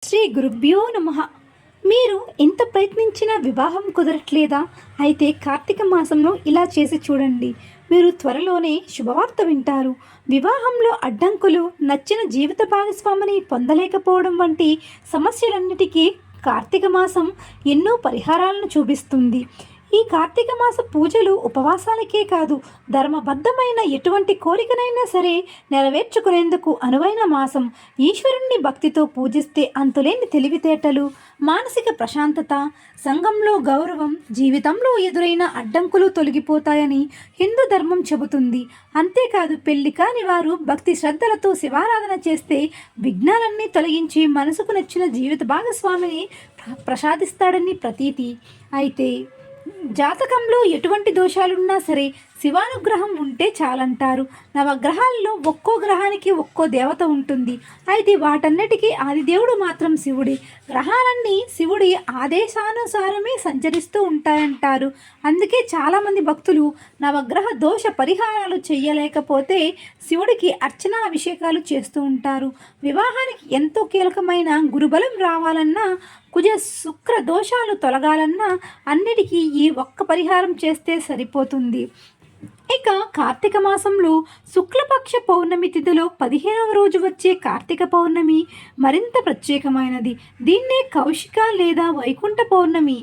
శ్రీ గురుభ్యో నమః. మీరు ఎంత ప్రయత్నించినా వివాహం కుదరట్లేదా? అయితే కార్తీక మాసంలో ఇలా చేసి చూడండి. మీరు త్వరలోనే శుభవార్త వింటారు. వివాహంలో అడ్డంకులు, నచ్చిన జీవిత భాగస్వామిని పొందలేకపోవడం వంటి సమస్యలన్నిటికీ కార్తీక మాసం ఎన్నో పరిహారాలను చూపిస్తుంది. ఈ కార్తీక మాస పూజలు ఉపవాసాలకే కాదు, ధర్మబద్ధమైన ఎటువంటి కోరికనైనా సరే నెరవేర్చుకునేందుకు అనువైన మాసం. ఈశ్వరుణ్ణి భక్తితో పూజిస్తే అంతులేని తెలివితేటలు, మానసిక ప్రశాంతత, సంఘంలో గౌరవం, జీవితంలో ఎదురైన అడ్డంకులు తొలగిపోతాయని హిందూ ధర్మం చెబుతుంది. అంతేకాదు, పెళ్లి కాని వారు భక్తి శ్రద్ధలతో శివారాధన చేస్తే విఘ్నాలన్నీ తొలగించి మనసుకు నచ్చిన జీవిత భాగస్వామిని ప్రసాదిస్తాడని ప్రతీతి. అయితే జాతకంలో ఎటువంటి దోషాలున్నా సరే శివానుగ్రహం ఉంటే చాలంటారు. నవగ్రహాల్లో ఒక్కో గ్రహానికి ఒక్కో దేవత ఉంటుంది. అయితే వాటన్నిటికీ ఆదిదేవుడు మాత్రం శివుడే. గ్రహాలన్నీ శివుడి ఆదేశానుసారమే సంచరిస్తూ ఉంటాయంటారు. అందుకే చాలామంది భక్తులు నవగ్రహ దోష పరిహారాలు చేయలేకపోతే శివుడికి అర్చన అభిషేకాలు చేస్తూ ఉంటారు. వివాహానికి ఎంతో కీలకమైన గురుబలం రావాలన్నా, కుజ శుక్ర దోషాలు తొలగాలన్నా అన్నిటికీ ఈ ఒక్క పరిహారం చేస్తే సరిపోతుంది. ఇక కార్తీక మాసంలో శుక్లపక్ష పౌర్ణమి తిథిలో 15వ రోజు వచ్చే కార్తీక పౌర్ణమి మరింత ప్రత్యేకమైనది. దీన్నే కౌశిక లేదా వైకుంఠ పౌర్ణమి,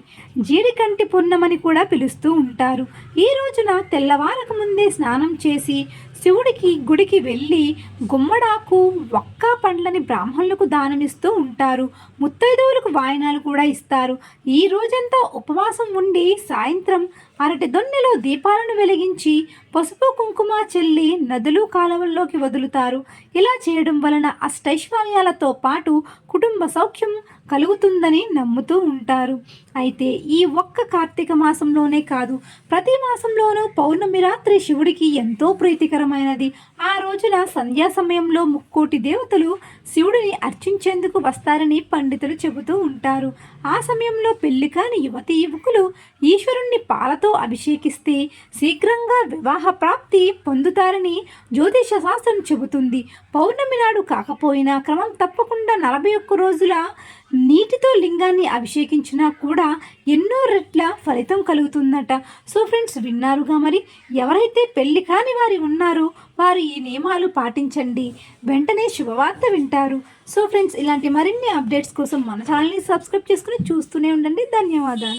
జీడికంటి పూర్ణమని కూడా పిలుస్తూ ఉంటారు. ఈ రోజున తెల్లవారకు ముందే స్నానం చేసి శివుడికి గుడికి వెళ్ళి గుమ్మడాకు, వక్క పండ్లని బ్రాహ్మణులకు దానమిస్తూ ఉంటారు. ముత్తైదువులకు వాయినాలు కూడా ఇస్తారు. ఈ రోజంతా ఉపవాసం ఉండి సాయంత్రం అరటి దొన్నెలో దీపాలను వెలిగించి పసుపు కుంకుమ చెల్లి నదులు కాలువల్లోకి వదులుతారు. ఇలా చేయడం వలన అష్టైశ్వర్యాలతో పాటు కుటుంబ సౌఖ్యం కలుగుతుందని నమ్ముతూ ఉంటారు. అయితే ఈ ఒక్క కార్తీక మాసంలోనే కాదు, ప్రతి మాసంలోనూ పౌర్ణమి రాత్రి శివుడికి ఎంతో ప్రీతికరమైనది. ఆ రోజున సంధ్యా సమయంలో ముక్కోటి దేవతలు శివుడిని అర్చించేందుకు వస్తారని పండితులు చెబుతూ ఉంటారు. ఆ సమయంలో పెళ్లి కాని యువతి యువకులు ఈశ్వరుణ్ణి పాలతో అభిషేకిస్తే శీఘ్రంగా వివాహ ప్రాప్తి పొందుతారని జ్యోతిష శాస్త్రం చెబుతుంది. పౌర్ణమి నాడు కాకపోయినా క్రమం తప్పకుండా 41 రోజుల నీటితో లింగాన్ని అభిషేకించినా కూడా ఎన్నో రెట్ల ఫలితం కలుగుతుందట. సో ఫ్రెండ్స్, విన్నారుగా మరి. ఎవరైతే పెళ్లి కాని వారి ఉన్నారో వారు ఈ నియమాలు పాటించండి, వెంటనే శుభవార్త వింటారు. సో ఫ్రెండ్స్, ఇలాంటి మరిన్ని అప్డేట్స్ కోసం మన ఛానల్ని సబ్స్క్రైబ్ చేసుకుని చూస్తూనే ఉండండి. ధన్యవాదాలు.